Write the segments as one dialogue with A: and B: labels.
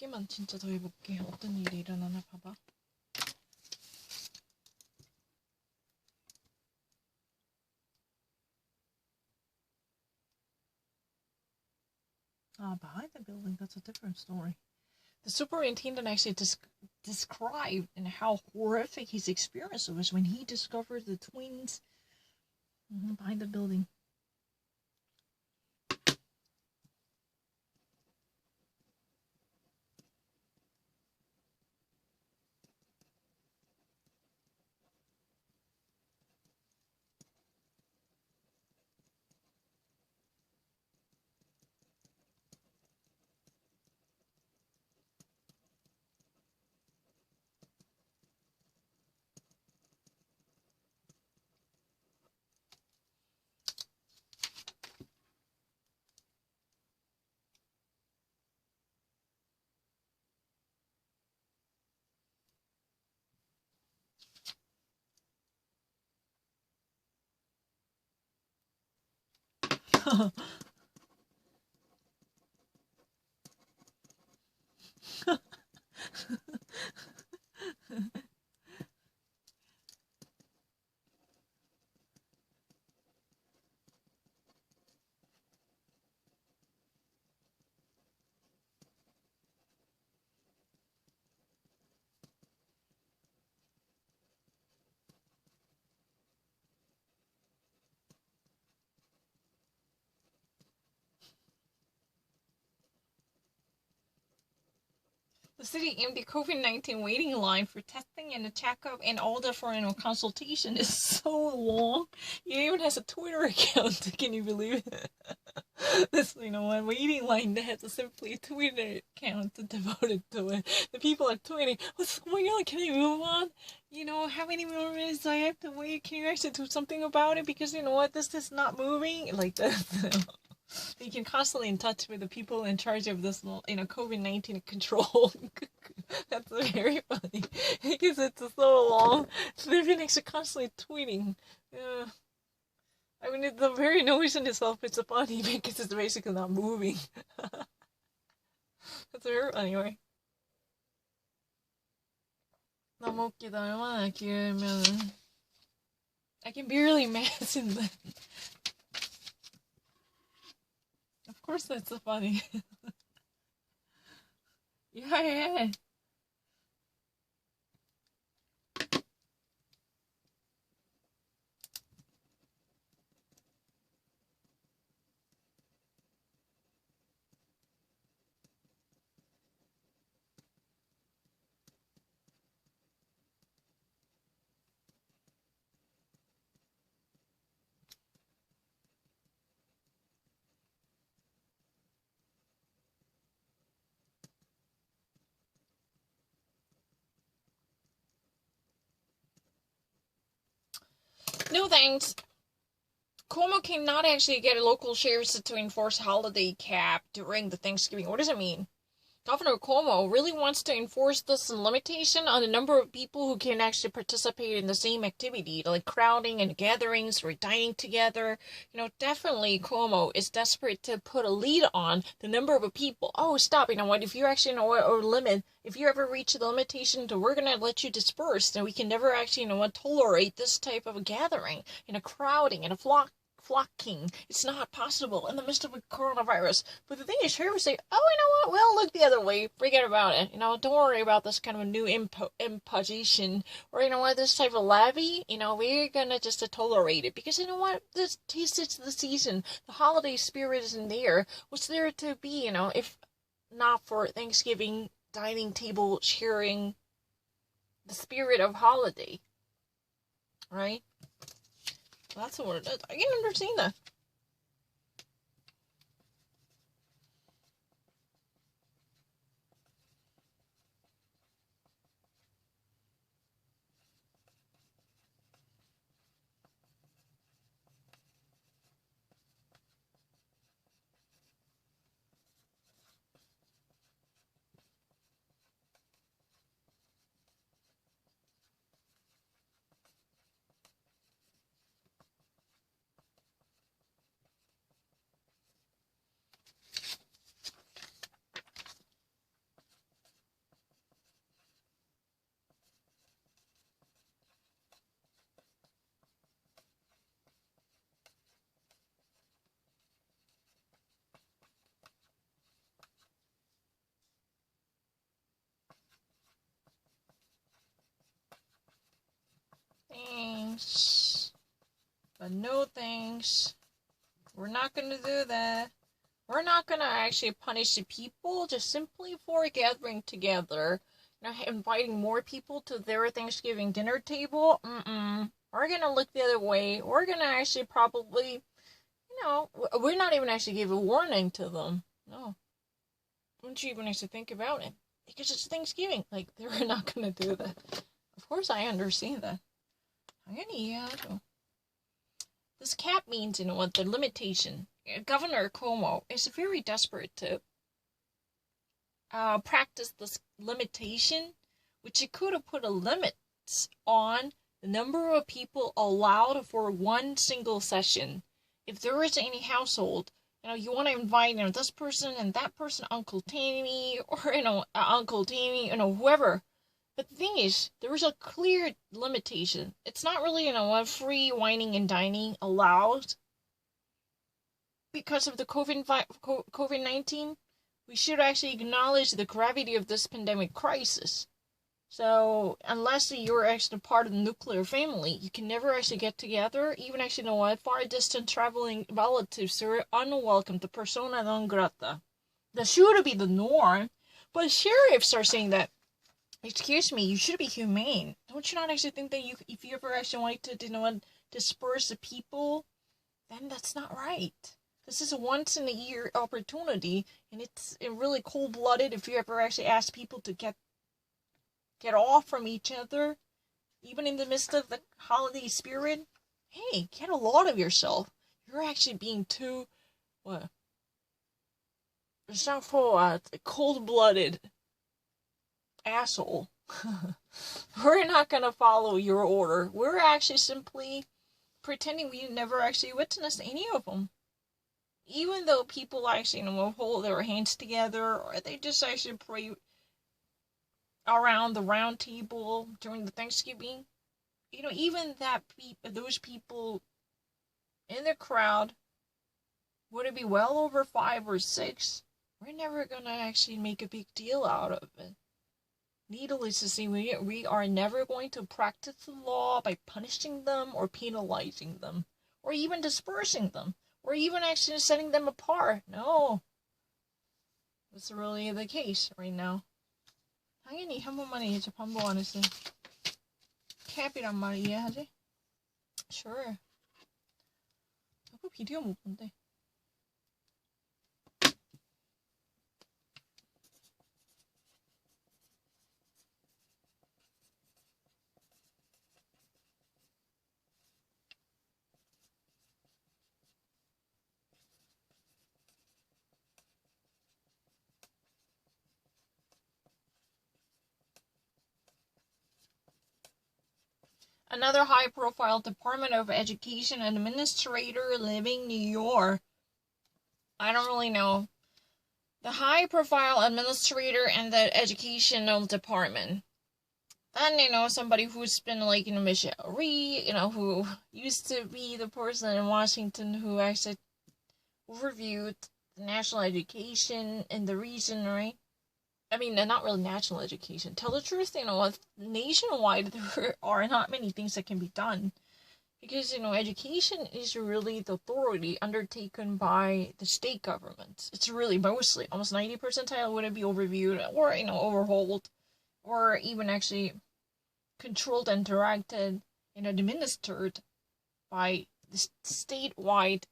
A: 개만 진짜 더 해볼게. 어떤 일이 일어나나 봐봐. Behind the building, that's a different story. The superintendent actually described and how horrific his experience was when he discovered the twins behind the building. The city empty COVID-19 waiting line for testing and a checkup and order for consultation is so long. It even has a Twitter account. Can you believe it? This, a waiting line that has a simply Twitter account devoted to it. The people are tweeting, what's going on? Can I move on? How many more minutes do I have to wait? Can you actually do something about it? Because you know what? This is not moving. Like this. You can constantly in touch with the people in charge of this, COVID-19 control. That's very funny because it's so long. So they've been actually constantly tweeting. I mean, the very noise in itself is funny because it's basically not moving. That's very anyway. 너무 웃기다. 얼마나 길면 I can barely imagine that. Of course that's so funny. Yeah. No thanks. Cuomo cannot actually get local sheriffs to enforce holiday cap during the Thanksgiving. What does it mean? Governor Cuomo really wants to enforce this limitation on the number of people who can actually participate in the same activity, like crowding and gatherings or dining together. Definitely Cuomo is desperate to put a lead on the number of people. Oh, stop, if you actually or limit, if you ever reach the limitation to we're going to let you disperse, then we can never actually, tolerate this type of a gathering, crowding and a flocking. It's not possible in the midst of a coronavirus. But the thing is, sheriffs say, oh, you know what? We'll look the other way. Forget about it. Don't worry about this kind of a new imposition. Or, this type of levy, we're gonna just tolerate it. Because, this tastes the season. The holiday spirit isn't there. What's there to be, if not for Thanksgiving dining table sharing the spirit of holiday? Right? That's what it is. I can understand that. yes. But no thanks. We're not gonna do that. We're not gonna actually punish the people just simply for gathering together. Inviting more people to their Thanksgiving dinner table. We're gonna look the other way. We're gonna actually probably, we're not even actually give a warning to them. No. Don't you even actually think about it. Because it's Thanksgiving. Like, they're not gonna do that. Of course I understand that. Yeah. This cap means, what, the limitation. Governor Cuomo is very desperate to practice this limitation, which he could have put a limit on the number of people allowed for one single session. If there is any household, you want to invite, this person and that person, Uncle Tammy, or, Uncle Tammy, whoever. But the thing is, there is a clear limitation. It's not really, a free wining and dining allowed. Because of the COVID-19, we should actually acknowledge the gravity of this pandemic crisis. So, unless you're actually part of the nuclear family, you can never actually get together. Even actually, far distant traveling relatives are unwelcome to persona non grata. That should be the norm. But sheriffs are saying that, excuse me, you should be humane. Don't you not actually think that if you ever actually want to, disperse the people, then that's not right. This is a once-in-a-year opportunity, and it's really cold-blooded if you ever actually ask people to get off from each other, even in the midst of the holiday spirit. Hey, get a lot of yourself. You're actually being too, cold-blooded asshole. We're not gonna follow your order. We're actually simply pretending we never actually witnessed any of them. Even though people actually, will hold their hands together, or they just actually pray around the round table during the Thanksgiving, even those people in the crowd, would it be well over 5 or 6? We're never gonna actually make a big deal out of it. Needless to say, we are never going to practice the law by punishing them or penalizing them, or even dispersing them, or even actually setting them apart. No. That's really the case right now. 당연히 한 번만에 이제 반복 안 했어. 캡이란 말 이해하지? Sure. 자꾸 비디오 못 본대. Another high-profile Department of Education administrator leaving New York. I don't really know. The high-profile administrator in the educational department. And, somebody who's been like, Michelle Rhee, who used to be the person in Washington who actually overviewed the national education in the region, right? I mean, not really national education. Tell the truth, nationwide there are not many things that can be done. Because, education is really the authority undertaken by the state governments. It's really mostly, almost 90% would be overviewed or, overhauled, or even actually controlled and directed and administered by the statewide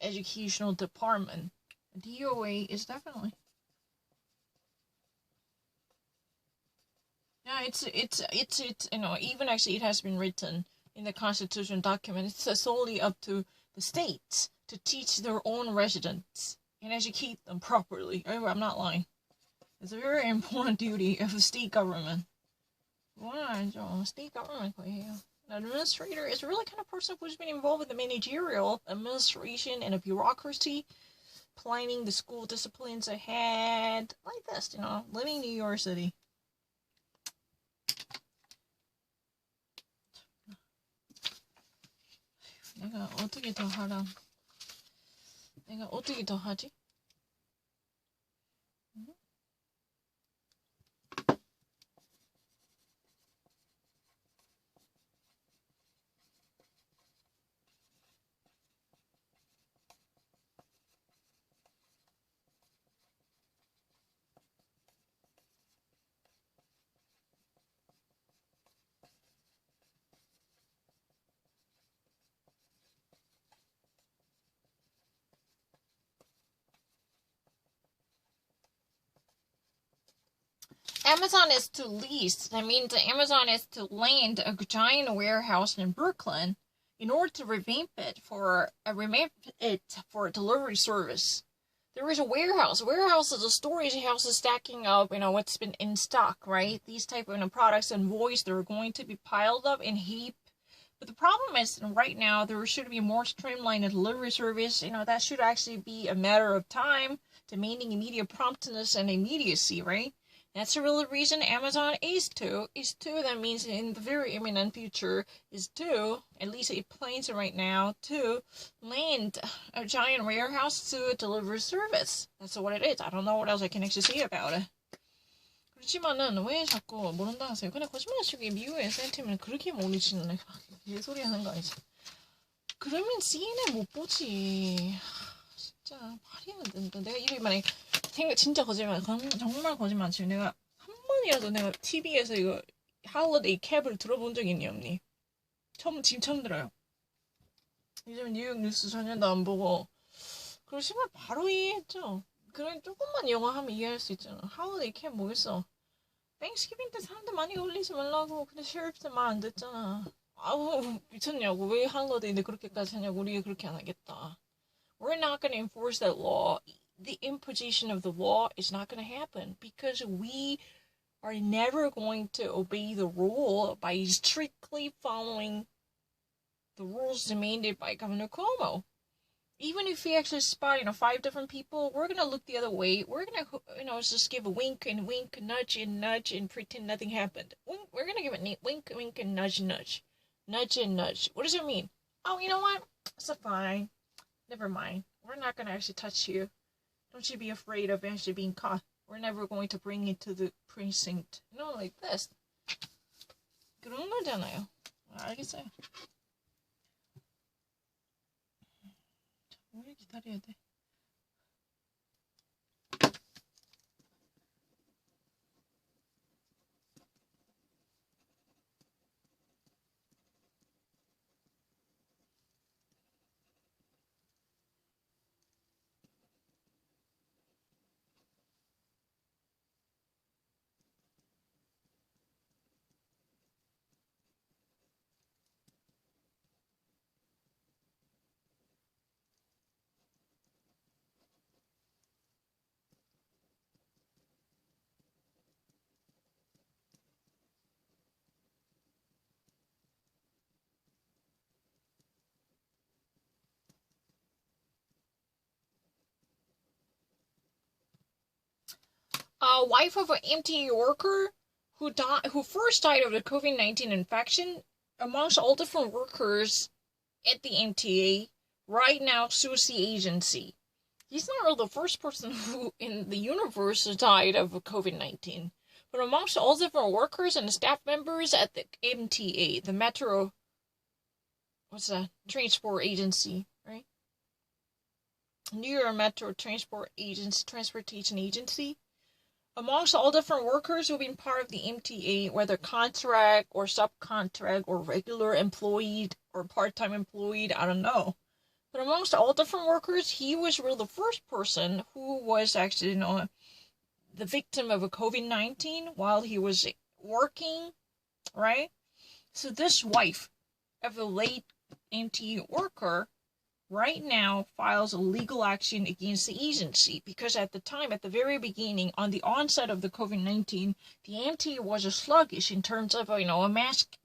A: educational department. DOA is definitely. Yeah, it's even actually it has been written in the Constitution document. It's solely up to the states to teach their own residents and educate them properly. I'm not lying. It's a very important duty of the state government. State government. An administrator is really kind of person who's been involved with the managerial administration and a bureaucracy, planning the school disciplines ahead, like this, living in New York City. 내가 어떻게 더 하지? Amazon is to lease. That means Amazon is to land a giant warehouse in Brooklyn in order to revamp it for a delivery service. There is a warehouse. A warehouse is a storage house stacking up, what's been in stock, right? These type of products and voice, they're going to be piled up in heap. But the problem is, right now, there should be more streamlined delivery service. That should actually be a matter of time, demanding immediate promptness and immediacy, right? That's the real reason Amazon is to. That means in the very imminent future is to, at least it plans right now, to land a giant warehouse to deliver service. That's what it is. I don't know what else I can actually say about it. 그렇지만은 왜 자꾸 모른다 하세요? 그냥 거짓말하시고 미국의 센티면 그렇게 모르시는 개소리 하는 거 아니지? 그러면 CNN 못 보지. 진짜 말이 안 된다. 내가 이번에 진짜 거짓말, 정말 거짓말 치고 내가 한 번이라도 내가 TV에서 이거 할리데이 캡을 들어본 적이 있니 없니? 지금 처음 들어요. 요즘 뉴욕 뉴스 전혀도 안 보고 그러시면 바로 이해했죠. 그래 조금만 영어 하면 이해할 수 있잖아. 할리데이 캡 뭐겠어? 땡스기빙 때 사람들 많이 올리지 말라고. 근데 셰리프들 말 안 듣잖아. 아우 미쳤냐고. 왜 할리데이인데 그렇게까지 하냐고. 우리가 그렇게 안 하겠다. We're not going to enforce that law. The imposition of the law is not going to happen because we are never going to obey the rule by strictly following the rules demanded by Governor Cuomo. Even if we actually spot, 5 different people, we're going to look the other way. We're going to, just give a wink, nudge, and pretend nothing happened. We're going to give a wink, and nudge. Nudge and nudge. What does it mean? Oh, you know what? It's fine. Never mind. We're not going to actually touch you. Don't you be afraid of actually being caught. We're never going to bring it to the precinct. Like this. 그런 거잖아요. 알겠어요. 오래 기다려야 돼. Wife of an MTA worker who first died of the COVID-19 infection, amongst all different workers at the MTA, right now sues the agency. He's not really the first person who in the universe died of COVID-19, but amongst all different workers and staff members at the MTA, the Metro, transport agency, right? New York Metro Transportation Agency. Amongst all different workers who've been part of the MTA, whether contract or subcontract or regular employee or part-time employee, I don't know. But amongst all different workers, he was really the first person who was actually, the victim of a COVID-19 while he was working, right? So this wife of a late MTA worker right now files a legal action against the agency because at the time, at the very beginning, on the onset of the COVID-19, the MTA was sluggish in terms of,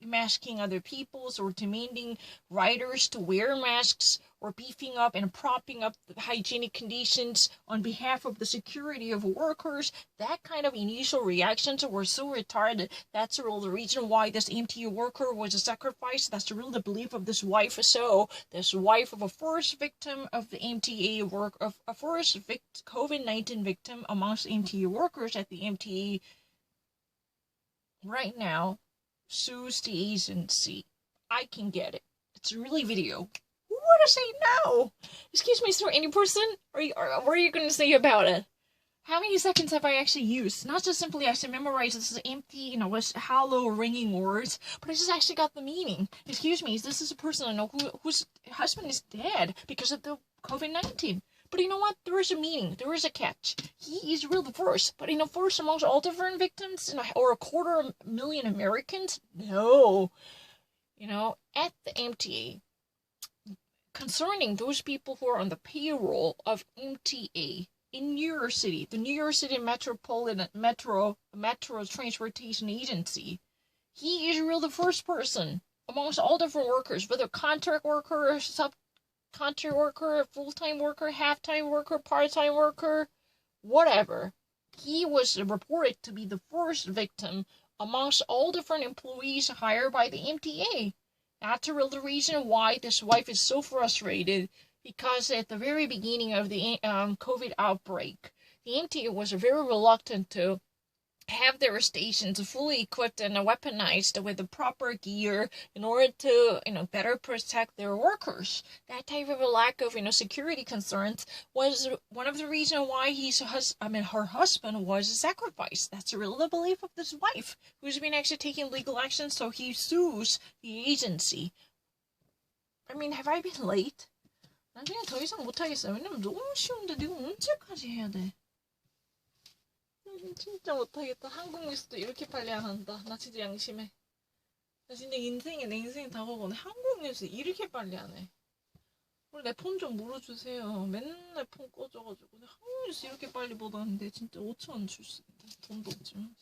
A: masking other people's or demanding riders to wear masks or beefing up and propping up the hygienic conditions on behalf of the security of workers. That kind of initial reactions were so retarded. That's the real reason why this MTA worker was a sacrifice. That's the real belief of this wife. So this wife of a first victim of the MTA work, of a first COVID-19 victim amongst MTA workers at the MTA right now sues the agency. I can get it. It's really video. What to say no? Excuse me, sir, any person? What are you going to say about it? How many seconds have I actually used? Not just simply actually memorize this is empty, with hollow ringing words, but I just actually got the meaning. Excuse me, this is a person I know whose husband is dead because of the COVID-19. But you know what? There is a meaning. There is a catch. He is really the first. But first amongst all different victims, or 250,000 Americans? No. At the MTA, concerning those people who are on the payroll of MTA in New York City, the New York City Metropolitan Metro Transportation Agency, he is really the first person amongst all different workers, whether contract worker, subcontract worker, full-time worker, half-time worker, part-time worker, whatever. He was reported to be the first victim amongst all different employees hired by the MTA. That's really the reason why this wife is so frustrated, because at the very beginning of the COVID outbreak, the MTA was very reluctant to have their stations fully equipped and weaponized with the proper gear in order to, better protect their workers. That type of a lack of, security concerns was one of the reasons why her husband was sacrificed. That's really the belief of this wife, who's been actually taking legal action, so he sues the agency. Have I been late? 난 그냥 더 이상 못하겠어요. 왜냐면 너무 쉬운데 내가 언제까지 해야 돼? 진짜 못하겠다. 한국 뉴스도 이렇게 빨리 안 한다. 나 진짜 양심해. 나 진짜 내 인생이 다가오네. 한국 뉴스 이렇게 빨리 안 해. 우리 내 폰 좀 물어주세요. 맨날 폰 꺼져가지고. 한국 뉴스 이렇게 빨리 보다는데 진짜 5,000원 줄 수 있는데. 돈도 없지만.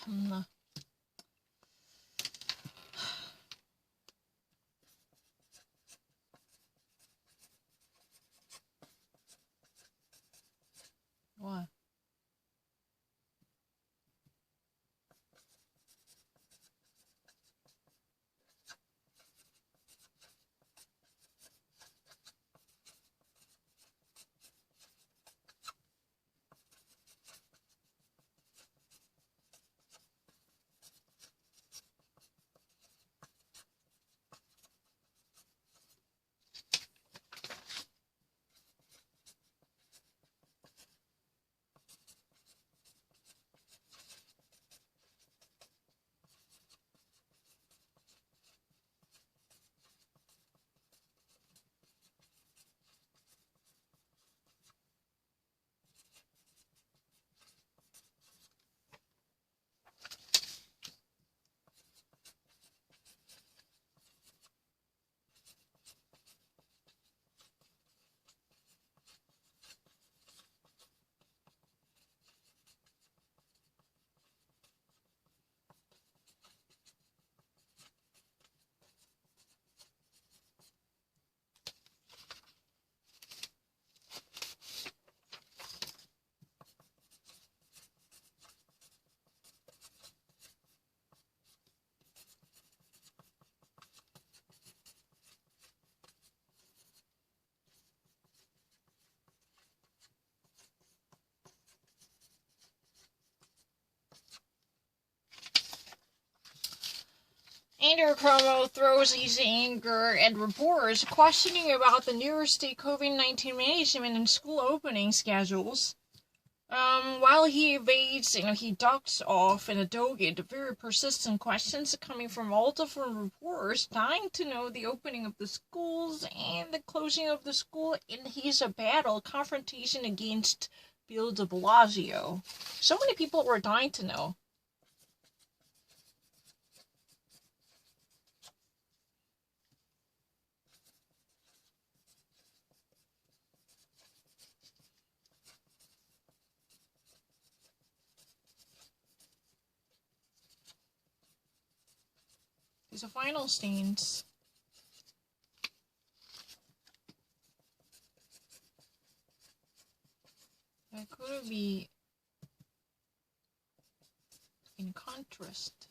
A: 참나. 와. Andrew Cuomo throws his anger at reporters questioning about the New York State COVID-19 management and school opening schedules. While he evades, he ducks off in a dogged, very persistent questions coming from all different reporters, dying to know the opening of the schools and the closing of the school in his confrontation against Bill de Blasio. So many people were dying to know. These are final stains. That could be in contrast.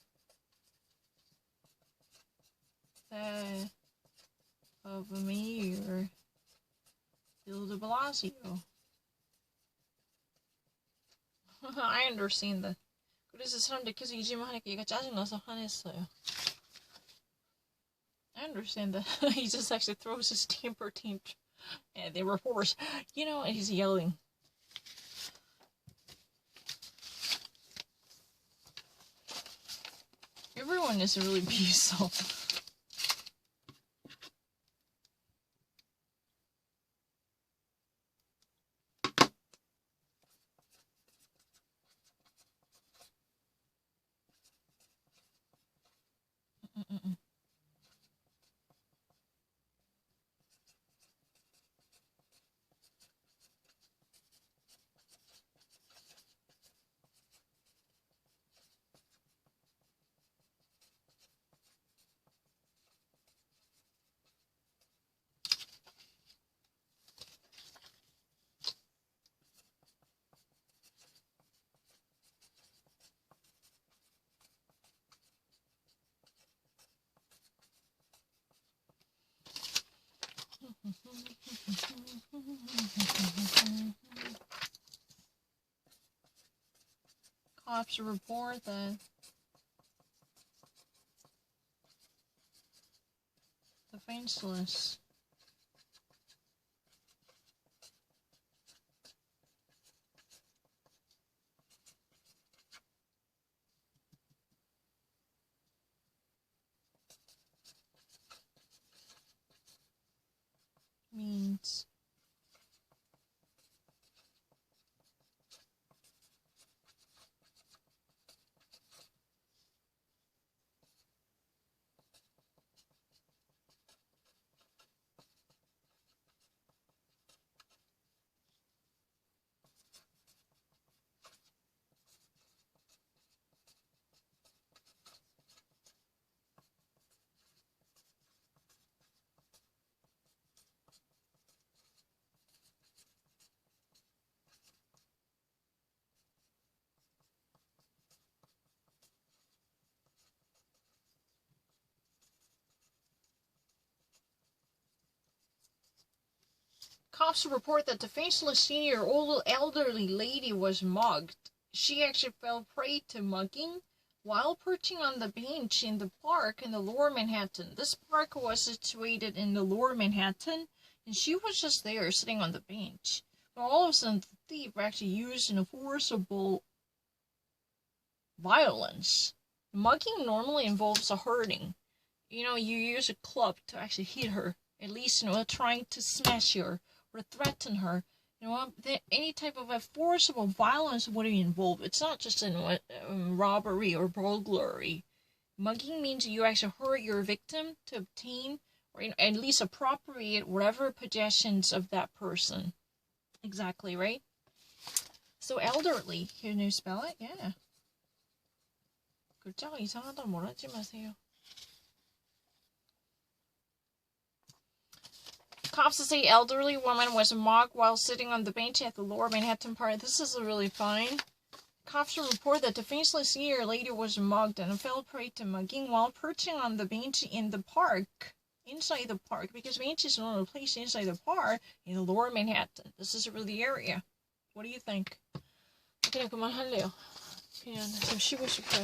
A: That of Mayor Bill de Blasio. I understand that. 그래서 사람들 계속 이 질문 하니까 얘가 짜증나서 화냈어요. I understand that. He just actually throws his temper tantrum. And the reporters, you know, and he's yelling. Everyone is really peaceful. Cops report that the faceless means cops report that the faceless senior old elderly lady was mugged. She actually fell prey to mugging while perching on the bench in the park in the Lower Manhattan. This park was situated in the Lower Manhattan, and she was just there sitting on the bench. But all of a sudden, the thief actually used an enforceable violence. Mugging normally involves a hurting. You know, you use a club to actually hit her, at least, you know, trying to smash her or threaten her. You know, any type of a forcible violence would be involved. It's not just in robbery or burglary. Mugging means you actually hurt your victim to obtain or at least appropriate whatever possessions of that person. Exactly, right? So elderly. Can you spell it? Yeah. 글자가 이상하다 뭐라지 마세요. Cops say elderly woman was mugged while sitting on the bench at the Lower Manhattan Park. This is really fine. Cops report that the faceless senior lady was mugged and fell prey to mugging while perching on the bench in the park, inside the park, because bench is not a place inside the park in the Lower Manhattan. This is really the area. What do you think? 그냥 그만할래요. 그냥 좀 쉬고 싶어요.